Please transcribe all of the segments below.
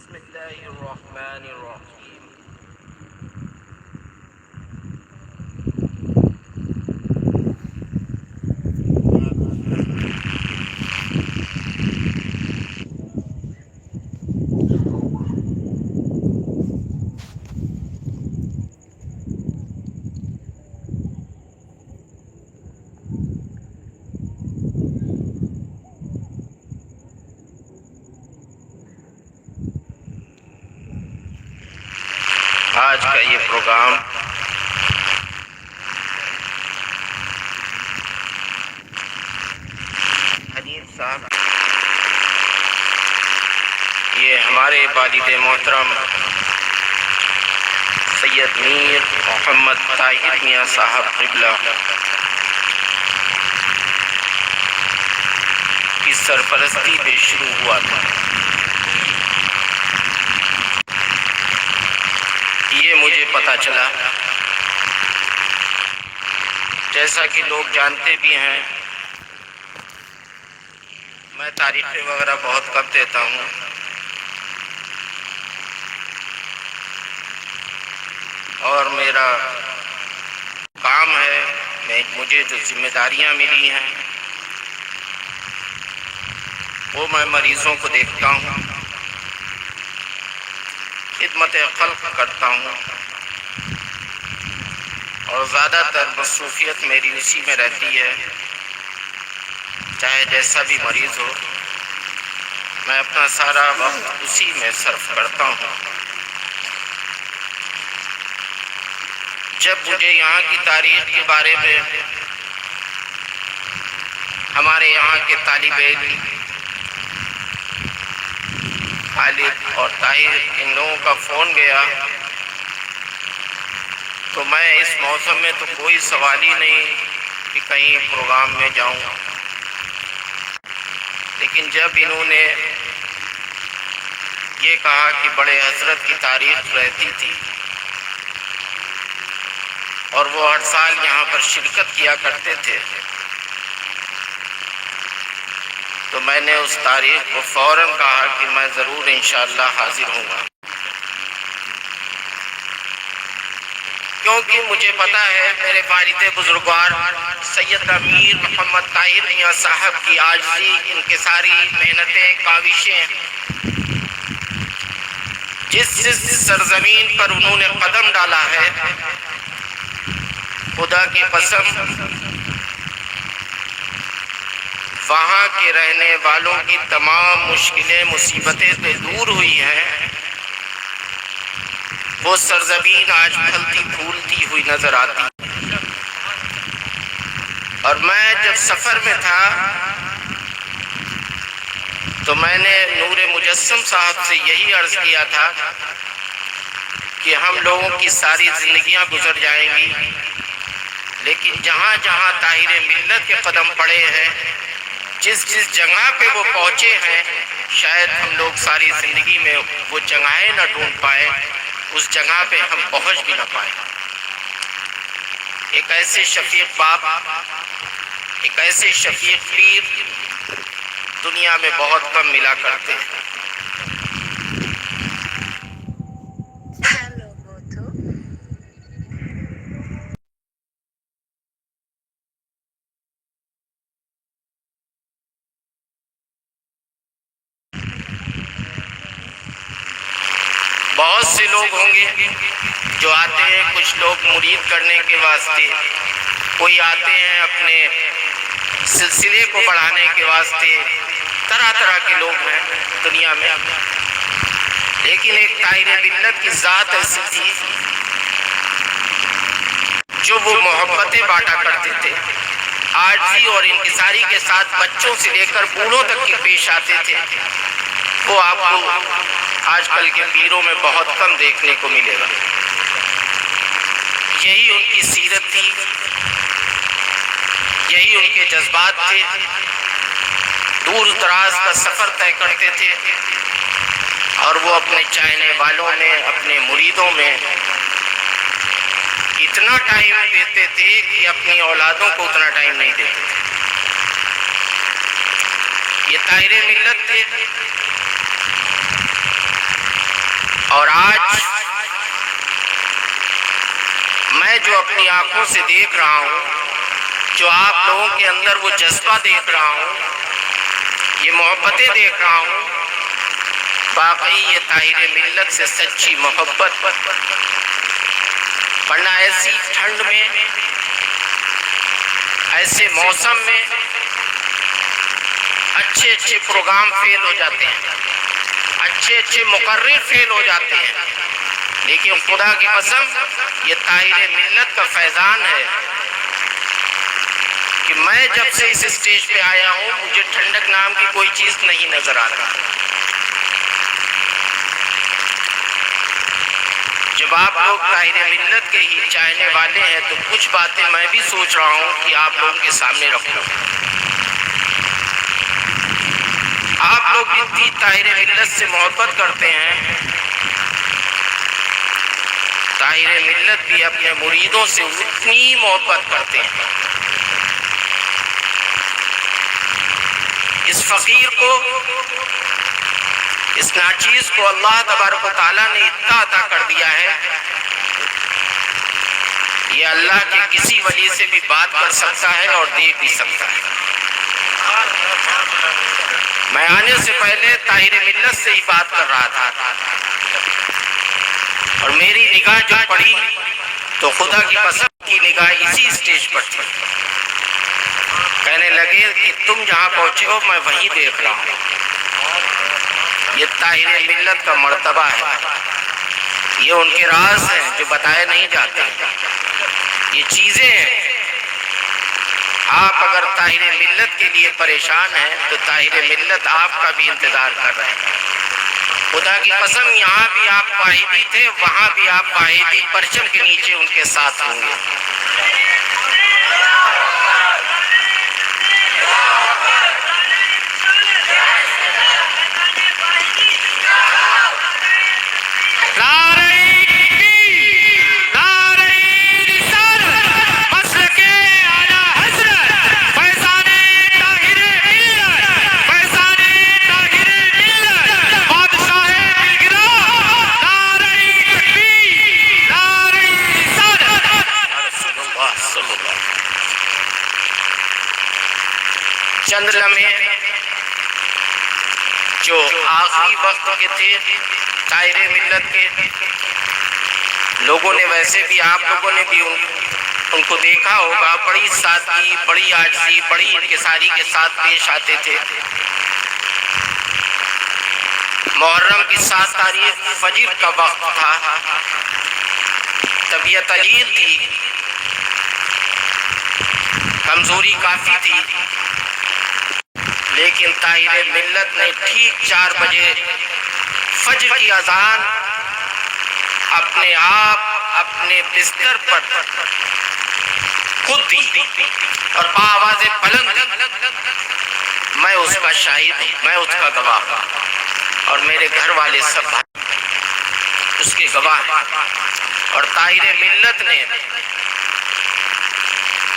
بسم الله الرحمن الرحيم. آج کا یہ پروگرام حنیف صاحب، یہ ہمارے والد محترم سید میر محمد طاہر میاں صاحب قبلہ کی سرپرستی میں شروع ہوا تھا۔ یہ مجھے پتہ چلا، جیسا کہ لوگ جانتے بھی ہیں، میں تاریخیں وغیرہ بہت کم دیتا ہوں، اور میرا کام ہے، مجھے جو ذمہ داریاں ملی ہیں وہ میں مریضوں کو دیکھتا ہوں، خدمت خلق کرتا ہوں، اور زیادہ تر مصروفیت میری اسی میں رہتی ہے۔ چاہے جیسا بھی مریض ہو، میں اپنا سارا وقت اسی میں صرف کرتا ہوں۔ جب مجھے یہاں کی تاریخ کے بارے میں ہمارے یہاں کے طالب علم خالد اور طاہر ان لوگوں کا فون گیا تو میں اس موسم میں تو کوئی سوال ہی نہیں کہ کہیں پروگرام میں جاؤں، لیکن جب انہوں نے یہ کہا کہ بڑے حضرت کی تاریخ رہتی تھی اور وہ ہر سال یہاں پر شرکت کیا کرتے تھے، تو میں نے اس تاریخ کو فوراً کہا کہ میں ضرور انشاءاللہ حاضر ہوں گا، کیونکہ مجھے پتا ہے میرے والد بزرگوار سید میر محمد طاہر میاں صاحب کی عاجزی، انکساری، محنتیں، کاوشیں، جس سرزمین پر انہوں نے قدم ڈالا ہے، خدا کی قسم وہاں کے رہنے والوں کی تمام مشکلیں مصیبتیں تو دور ہوئی ہیں، وہ سرزمین آج پھلتی پھولتی ہوئی نظر آتی۔ اور میں جب سفر میں تھا تو میں نے نور مجسم صاحب سے یہی عرض کیا تھا کہ ہم لوگوں کی ساری زندگیاں گزر جائیں گی، لیکن جہاں جہاں طاہر ملت کے قدم پڑے ہیں، جس جگہ پہ وہ پہنچے ہیں، شاید ہم لوگ ساری زندگی میں وہ جگہیں نہ ڈھونڈ پائیں، اس جگہ پہ ہم پہنچ بھی نہ پائیں۔ ایک ایسے شفیق باپ، ایک ایسے شفیق پیر دنیا میں بہت کم ملا کرتے ہیں۔ بہت سے لوگ ہوں گے جو آتے ہیں، کچھ لوگ مرید کرنے کے واسطے، کوئی آتے ہیں اپنے سلسلے کو بڑھانے کے واسطے، طرح طرح کے لوگ ہیں دنیا میں، لیکن ایک طاہر ملت کی ذات ایسی تھی جو وہ محبتیں بانٹا کرتے تھے، عاجزی اور انکساری کے ساتھ بچوں سے لے کر بوڑھوں تک کی پیش آتے تھے۔ وہ آپ کو آج کل کے پیروں میں بہت کم دیکھنے کو ملے گا۔ یہی ان کی سیرت تھی، یہی ان کے جذبات تھے۔ دور دراز کا سفر طے کرتے تھے اور وہ اپنے چاہنے والوں میں، اپنے مریدوں میں اتنا ٹائم دیتے تھے کہ اپنی اولادوں کو اتنا ٹائم نہیں دیتے تھے۔ یہ طاہر ملت تھے اور آج میں جو اپنی آنکھوں سے دیکھ رہا ہوں، جو آپ لوگوں کے اندر وہ جذبہ دیکھ رہا ہوں، یہ محبتیں دیکھ رہا ہوں، واقعی یہ طاہر ملت سے سچی محبت، ورنہ ایسی ٹھنڈ میں، ایسے موسم میں اچھے اچھے پروگرام فیل ہو جاتے ہیں، اچھے اچھے مقرر فیل ہو جاتے ہیں، لیکن خدا کی قسم یہ طاہر ملت کا فیضان ہے کہ میں جب سے اس اسٹیج پہ آیا ہوں مجھے ٹھنڈک نام کی کوئی چیز نہیں نظر آ رہا۔ جب آپ لوگ طاہر ملت کے ہی چاہنے والے ہیں تو کچھ باتیں میں بھی سوچ رہا ہوں کہ آپ لوگوں کے سامنے رکھوں۔ آپ لوگ جتنی طاہر ملت سے محبت کرتے ہیں، طاہر ملت بھی اپنے مریدوں سے اتنی محبت کرتے ہیں۔ اس فقیر کو، اس ناچیز کو اللہ تبارک و تعالیٰ نے اتنا عطا کر دیا ہے، یہ اللہ کے کسی ولی سے بھی بات کر سکتا ہے اور دیکھ بھی سکتا ہے۔ میں آنے سے پہلے طاہر ملت سے ہی بات کر رہا تھا اور میری نگاہ جو پڑی تو خدا کی قسم کی نگاہ اسی اسٹیج پر تھی۔ کہنے لگے کہ تم جہاں پہنچے ہو میں وہیں دیکھ رہا ہوں۔ یہ طاہر ملت کا مرتبہ ہے، یہ ان کے راز ہیں جو بتائے نہیں جاتے، یہ چیزیں ہیں۔ آپ اگر طاہر ملت کے لیے پریشان ہیں تو طاہر ملت آپ کا بھی انتظار کر رہے ہیں۔ خدا کی قسم یہاں بھی آپ واحدی تھے، وہاں بھی آپ واحدی پرچم کے نیچے ان کے ساتھ ہوں گے۔ چند لمحے جو آخری وقت کے تھے طاہر ملت کے، لوگوں نے ویسے بھی، آپ لوگوں نے بھی ان کو دیکھا ہوگا، بڑی سادگی، بڑی عاجزی، بڑی انکساری کے ساتھ پیش آتے تھے۔ محرم کی 7 تاریخ فجر کا وقت تھا، طبیعت علیل تھی، کمزوری کافی تھی، لیکن طاہر ملت نے ٹھیک 4 بجے فجر کی اذان اپنے آپ اپنے بستر پر خود دی اور بآواز بلند دی۔ میں اس کا شاہد ہوں، میں اس کا گواہ ہوں اور میرے گھر والے سب اس کے گواہ ہیں۔ اور طاہر ملت نے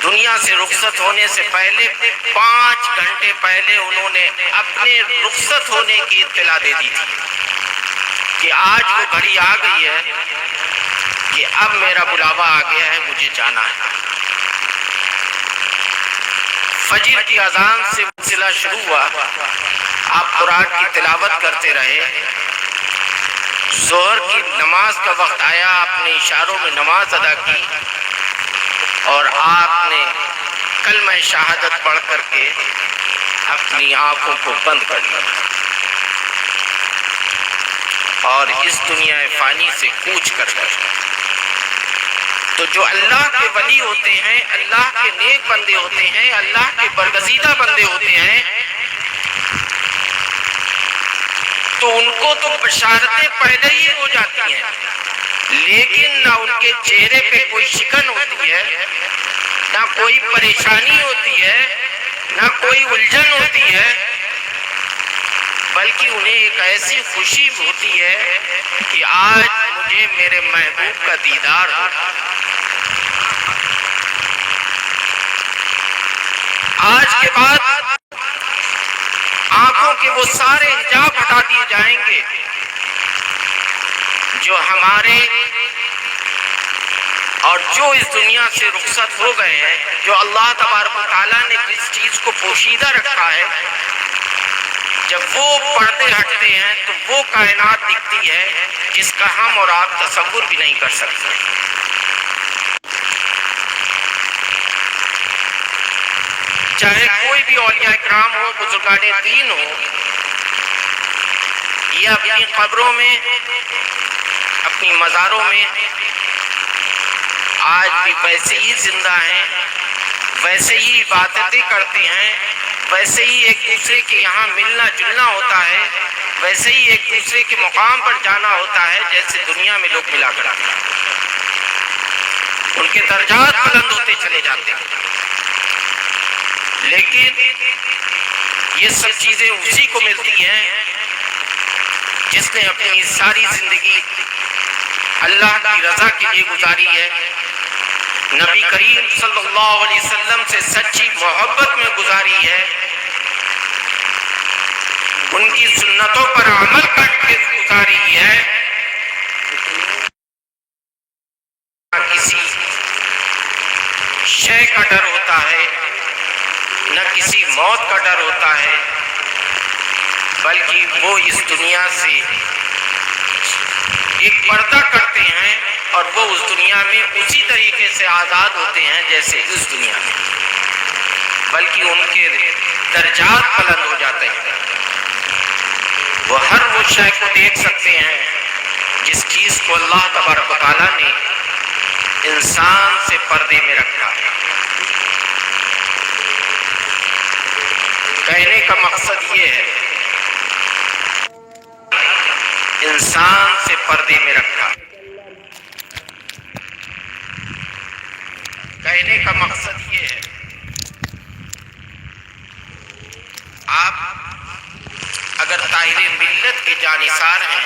دنیا سے رخصت ہونے سے پہلے 5 گھنٹے پہلے انہوں نے اپنے رخصت ہونے کی اطلاع دے دی تھی کہ آج وہ گھڑی آ گئی ہے کہ اب میرا بلاوا آ گیا ہے، مجھے جانا ہے۔ فجر کی اذان سے سلسلہ شروع ہوا، آپ قرآن کی تلاوت کرتے رہے، ظہر کی نماز کا وقت آیا، آپ نے اشاروں میں نماز ادا کی اور آپ نے کلمہ شہادت پڑھ کر کے اپنی آنکھوں کو بند کر لیا اور اس دنیا فانی سے کوچ کر گئے۔ تو جو اللہ کے ولی ہوتے ہیں، اللہ کے نیک بندے ہوتے ہیں، اللہ کے برگزیدہ بندے ہوتے ہیں، تو ان کو تو بشارتیں پہلے ہی ہو جاتی ہیں، لیکن نہ ان کے چہرے پہ کوئی شکن ہوتی ہے، نہ کوئی پریشانی ہوتی ہے، نہ کوئی الجھن ہوتی ہے، بلکہ انہیں ایک ایسی خوشی ہوتی ہے کہ آج مجھے میرے محبوب کا دیدار ہو۔ آج کے بعد آنکھوں کے وہ سارے حجاب ہٹا دیے جائیں گے، جو ہمارے اور جو اس دنیا سے رخصت ہو گئے ہیں، جو اللہ تبارک و تعالیٰ نے جس چیز کو پوشیدہ رکھا ہے، جب وہ پردے ہٹتے ہیں تو وہ کائنات دکھتی ہے جس کا ہم اور آپ تصور بھی نہیں کر سکتے۔ چاہے کوئی بھی اولیاء کرام ہو، بزرگان دین ہو، یہ اپنی قبروں میں، اپنی مزاروں میں آج بھی ویسے ہی زندہ ہیں، ویسے ہی عبادتیں کرتے ہیں، ویسے ہی ایک دوسرے کے یہاں ملنا جلنا ہوتا ہے، ویسے ہی ایک دوسرے کے مقام پر جانا ہوتا ہے جیسے دنیا میں لوگ ملا کرتے ہیں۔ ان کے درجات بلند ہوتے چلے جاتے ہیں، لیکن یہ سب چیزیں اسی کو ملتی ہیں جس نے اپنی ساری زندگی اللہ کی رضا کے لیے گزاری ہے، نبی کریم صلی اللہ علیہ وسلم سے سچی محبت میں گزاری ہے، ان کی سنتوں پر عمل کر کے گزاری ہے۔ نہ کسی شے کا ڈر ہوتا ہے، نہ کسی موت کا ڈر ہوتا ہے، بلکہ وہ اس دنیا سے ایک پردہ کرتے ہیں اور وہ اس دنیا میں اسی طریقے سے آزاد ہوتے ہیں جیسے اس دنیا میں، بلکہ ان کے درجات بلند ہو جاتے ہیں۔ وہ ہر وہ شے کو دیکھ سکتے ہیں جس چیز کو اللہ تبارک و تعالیٰ نے انسان سے پردے میں رکھا ہے۔ کہنے کا مقصد یہ ہے، انسان سے پردے میں رکھا۔ کہنے کا مقصد یہ ہے، آپ اگر طاہر ملت کے جانثار ہیں،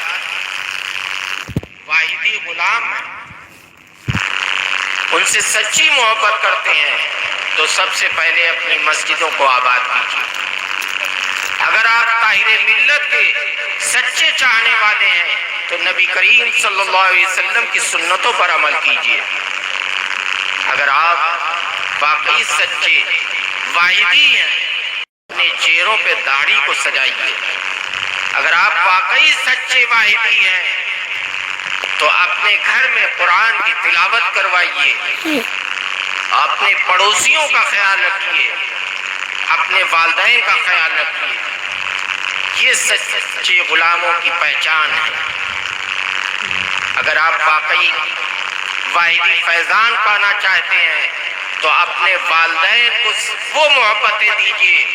واحدی غلام ہیں، ان سے سچی محبت کرتے ہیں تو سب سے پہلے اپنی مسجدوں کو آباد کیجیے۔ اگر آپ طاہر ملت کے سچے چاہنے والے ہیں تو نبی کریم صلی اللہ علیہ وسلم کی سنتوں پر عمل کیجیے۔ اگر آپ واقعی سچے واحدی ہیں، اپنے چہروں پہ داڑھی کو سجائیے۔ اگر آپ واقعی سچے واحدی ہیں تو اپنے گھر میں قرآن کی تلاوت کروائیے، اپنے پڑوسیوں کا خیال رکھیے، اپنے والدین کا خیال رکھیے۔ یہ سچے غلاموں کی پہچان ہے۔ اگر آپ واقعی واحدی فیضان پانا چاہتے ہیں تو اپنے والدین کو وہ محبتیں دیجیے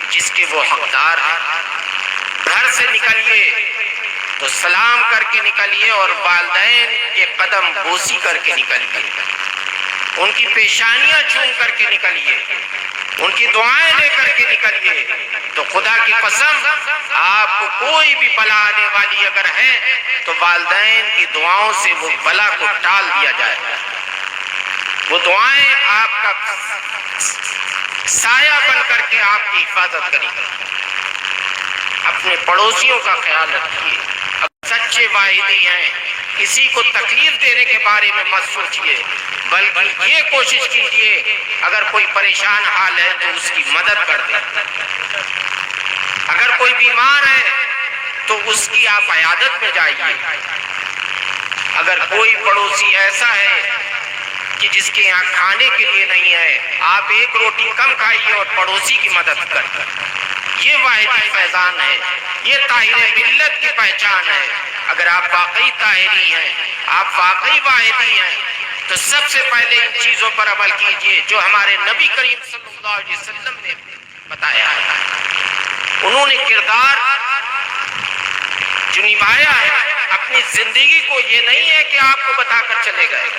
جس کے وہ حقدار ہیں۔ گھر سے نکلیے تو سلام کر کے نکلیے اور والدین کے قدم بوسی کر کے نکلیے، ان کی پیشانیاں چوم کر کے نکلیے، ان کی دعائیں لے کر کے نکلیے، تو خدا کی قسم آپ کو کوئی بھی بلا آنے والی اگر ہے تو والدین کی دعاؤں سے وہ بلا کو ٹال دیا جائے۔ وہ دعائیں آپ کا سایہ بن کر کے آپ کی حفاظت کریں گی۔ اپنے پڑوسیوں کا خیال رکھیے۔ اگر سچے واحدی ہیں، کسی کو تکلیف دینے کے بارے میں مت سوچیے، بلکہ یہ کوشش کیجیے اگر کوئی پریشان حال ہے تو اس کی مدد کر دیں۔ اگر کوئی بیمار ہے تو اس کی آپ عیادت میں جائیے۔ اگر کوئی پڑوسی ایسا ہے کہ جس کے یہاں کھانے کے لیے نہیں ہے، آپ ایک روٹی کم کھائیے اور پڑوسی کی مدد کریں۔ یہ واحدی فیضان ہے، یہ طاہر ملت کی پہچان ہے۔ اگر آپ واقعی طاہری ہیں، آپ واقعی واحدی ہیں، تو سب سے پہلے ان چیزوں پر عمل کیجئے جو ہمارے نبی کریم صلی اللہ علیہ وسلم نے بتایا ہے۔ انہوں نے کردار جو نبھایا ہے اپنی زندگی کو، یہ نہیں ہے کہ آپ کو بتا کر چلے گئے۔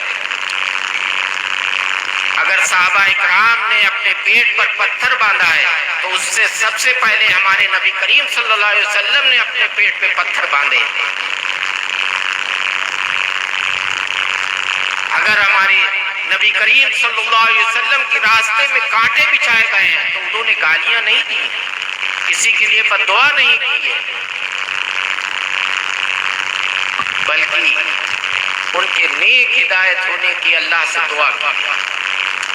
اگر صحابہ اکرام نے اپنے پیٹ پر پتھر باندھا ہے تو اس سے سب سے پہلے ہمارے نبی کریم صلی اللہ علیہ وسلم نے اپنے پیٹ پہ پتھر باندھے۔ اگر ہمارے نبی کریم صلی اللہ علیہ وسلم کی راستے میں کانٹے بچھائے گئے ہیں تو انہوں نے گالیاں نہیں دی، کسی کے لیے بد دعا نہیں کی ہے۔ بلکہ ان کے نیک ہدایت ہونے کی اللہ سے دعا کی،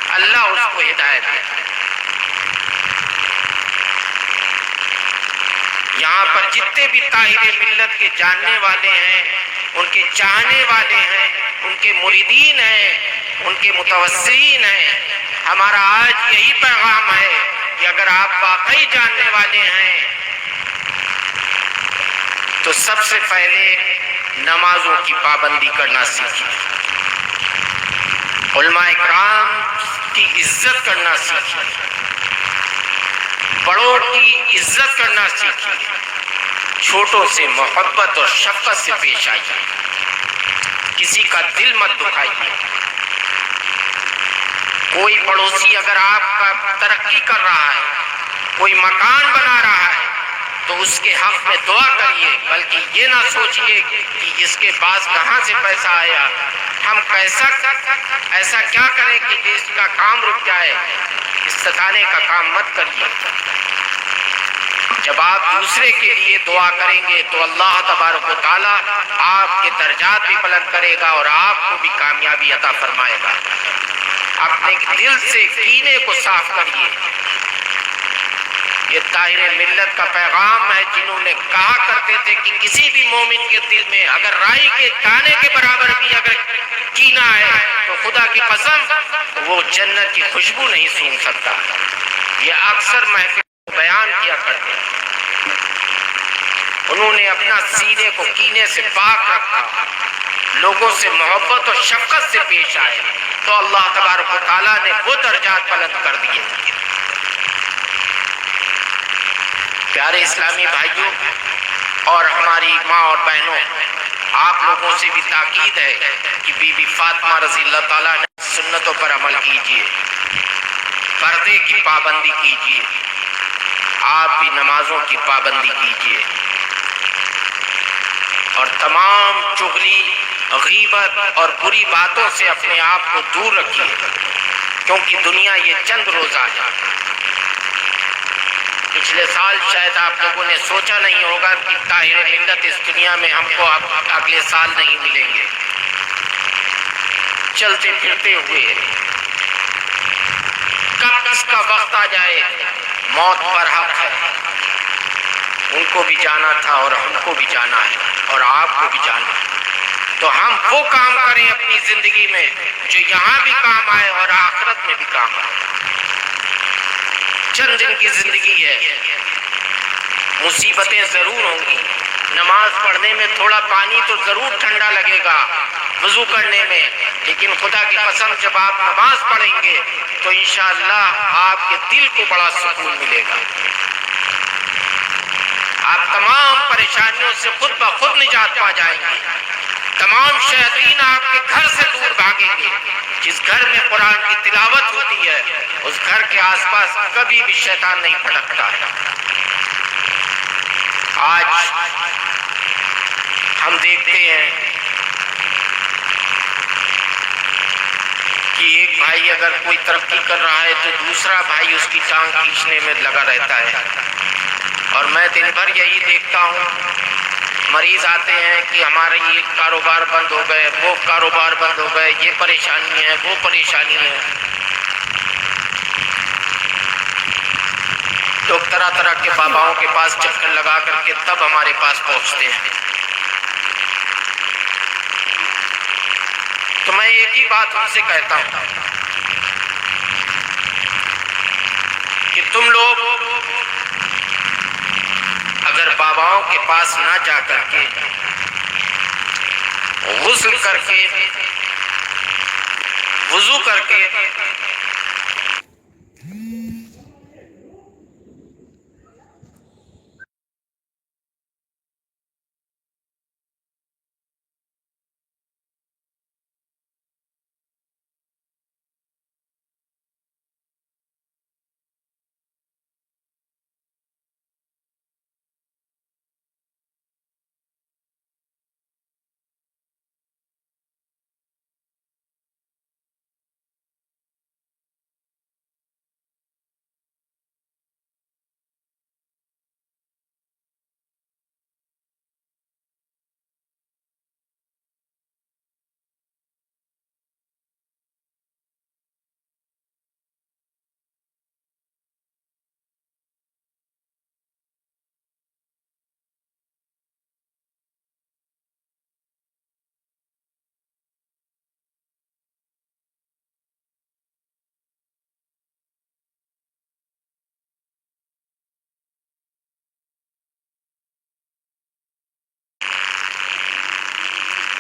اللہ اس کو ہدایت دے۔ یہاں پر جتنے بھی طاہر ملت کے جاننے والے ہیں، ان کے چاہنے والے ہیں، ان کے مریدین ہیں، ان کے متوسعین ہیں، ہمارا آج یہی پیغام ہے کہ اگر آپ واقعی جاننے والے ہیں تو سب سے پہلے نمازوں کی پابندی کرنا سیکھیں، علماء اکرام کی عزت کرنا سیکھیں، بڑوں کی عزت کرنا سیکھیں، چھوٹوں سے محبت اور شفقت سے پیش آئیے، کسی کا دل مت دکھائیے۔ کوئی پڑوسی اگر آپ کا ترقی کر رہا ہے، کوئی مکان بنا رہا ہے تو اس کے حق میں دعا کریے، بلکہ یہ نہ سوچئے کہ اس کے پاس کہاں سے پیسہ آیا، ہم ایسا کیا کریں کہ اس کا کام رک جائے۔ استخانے کا کام مت کریے۔ جب آپ دوسرے کے لیے دعا کریں گے تو اللہ تبارک و تعالیٰ آپ کے درجات بھی بلند کرے گا اور آپ کو بھی کامیابی عطا فرمائے گا۔ اپنے دل سے کینے کو صاف کریے۔ یہ طاہر ملت کا پیغام ہے، جنہوں نے کہا کرتے تھے کہ کسی بھی مومن کے دل میں اگر رائی کے دانے کے برابر بھی اگر کینہ ہے تو خدا کی قسم وہ جنت کی خوشبو نہیں سونگھ سکتا۔ یہ اکثر محفل بیان کیا کرتے ہیں۔ انہوں نے اپنا سینے کو کینے سے پاک رکھا، لوگوں سے محبت اور شفقت سے پیش آئے تو اللہ تبارک و تعالیٰ نے وہ درجات بلند کر دیے۔ پیارے اسلامی بھائیوں اور ہماری ماں اور بہنوں، آپ لوگوں سے بھی تاکید ہے کہ بی بی فاطمہ رضی اللہ تعالیٰ نے سنتوں پر عمل کیجیے، پردے کی پابندی کیجیے، آپ بھی نمازوں کی پابندی کیجیے اور تمام چغلی، غیبت اور بری باتوں سے اپنے آپ کو دور رکھیے، کیونکہ دنیا یہ چند روزہ ہے۔ پچھلے سال شاید آپ لوگوں نے سوچا نہیں ہوگا کہ طاہر ملت اس دنیا میں ہم کو اگلے سال نہیں ملیں گے۔ چلتے پھرتے ہوئے کب کس کا وقت آ جائے، موت پر حق ہے۔ ان کو بھی جانا تھا اور ہم کو بھی جانا ہے اور آپ کو بھی جانا ہے، تو ہم وہ کام کریں اپنی زندگی میں جو یہاں بھی کام آئے اور آخرت میں بھی کام آئے۔ چند دن کی زندگی ہے، مصیبتیں ضرور ہوں گی، نماز پڑھنے میں تھوڑا پانی تو ضرور ٹھنڈا لگے گا وضو کرنے میں، لیکن خدا کی قسم جب آپ نماز پڑھیں گے تو انشاءاللہ آپ کے دل کو بڑا سکون ملے گا۔ آپ تمام پریشانیوں سے خود بخود نجات پا جائیں گے، تمام شیاطین آپ کے گھر سے دور بھاگیں گے۔ جس گھر میں قرآن کی تلاوت ہوتی ہے اس گھر کے آس پاس کبھی بھی شیطان نہیں پھٹکتا ہے۔ آج ہم دیکھتے ہیں کہ ایک بھائی اگر کوئی ترقی کر رہا ہے تو دوسرا بھائی اس کی ٹانگ کھینچنے میں لگا رہتا ہے، اور میں دن بھر یہی دیکھتا ہوں، مریض آتے ہیں کہ ہمارے یہ کاروبار بند ہو گئے، وہ کاروبار بند ہو گئے، یہ پریشانی ہے، وہ پریشانی ہے۔ لوگ طرح طرح کے باباؤں کے پاس چکر لگا کر کے تب ہمارے پاس پہنچتے ہیں۔ تو میں ایک ہی بات ان سے کہتا ہوں کہ تم لوگ اگر باباؤں کے پاس نہ جا کر کے غسل کر کے وضو کر کے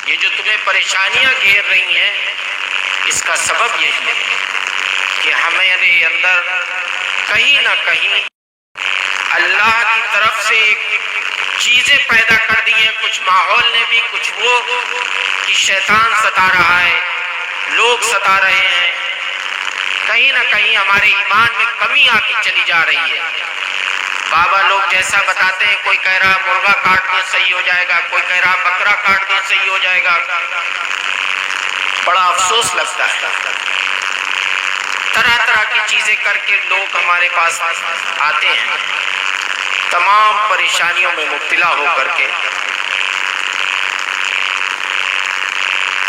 یہ جو تمہیں پریشانیاں گھیر رہی ہیں اس کا سبب یہی ہے کہ ہمارے اندر کہیں نہ کہیں اللہ کی طرف سے چیزیں پیدا کر دی ہیں، کچھ ماحول نے بھی، کچھ وہ کہ شیطان ستا رہا ہے، لوگ ستا رہے ہیں، کہیں نہ کہیں ہمارے ایمان میں کمی آتی چلی جا رہی ہے۔ بابا لوگ جیسا بتاتے ہیں، کوئی کہہ رہا مرغا کاٹ دو صحیح ہو جائے گا، کوئی کہہ رہا بکرا کاٹ دو صحیح ہو جائے گا۔ بڑا افسوس لگتا ہے، طرح طرح کی چیزیں کر کے لوگ ہمارے پاس آتے ہیں تمام پریشانیوں میں مبتلا ہو کر کے۔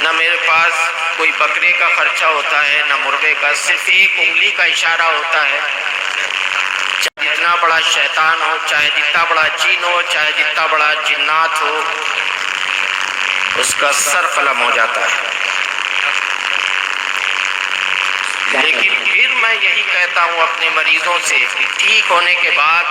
نہ میرے پاس کوئی بکرے کا خرچہ ہوتا ہے نہ مرغے کا، صرف ایک انگلی کا اشارہ ہوتا ہے، چاہے جتنا بڑا شیطان ہو، چاہے جتنا بڑا جن ہو، چاہے جتنا بڑا جنات ہو، اس کا سر قلم ہو جاتا ہے۔ لیکن پھر میں یہی کہتا ہوں اپنے مریضوں سے، ٹھیک ہونے کے بعد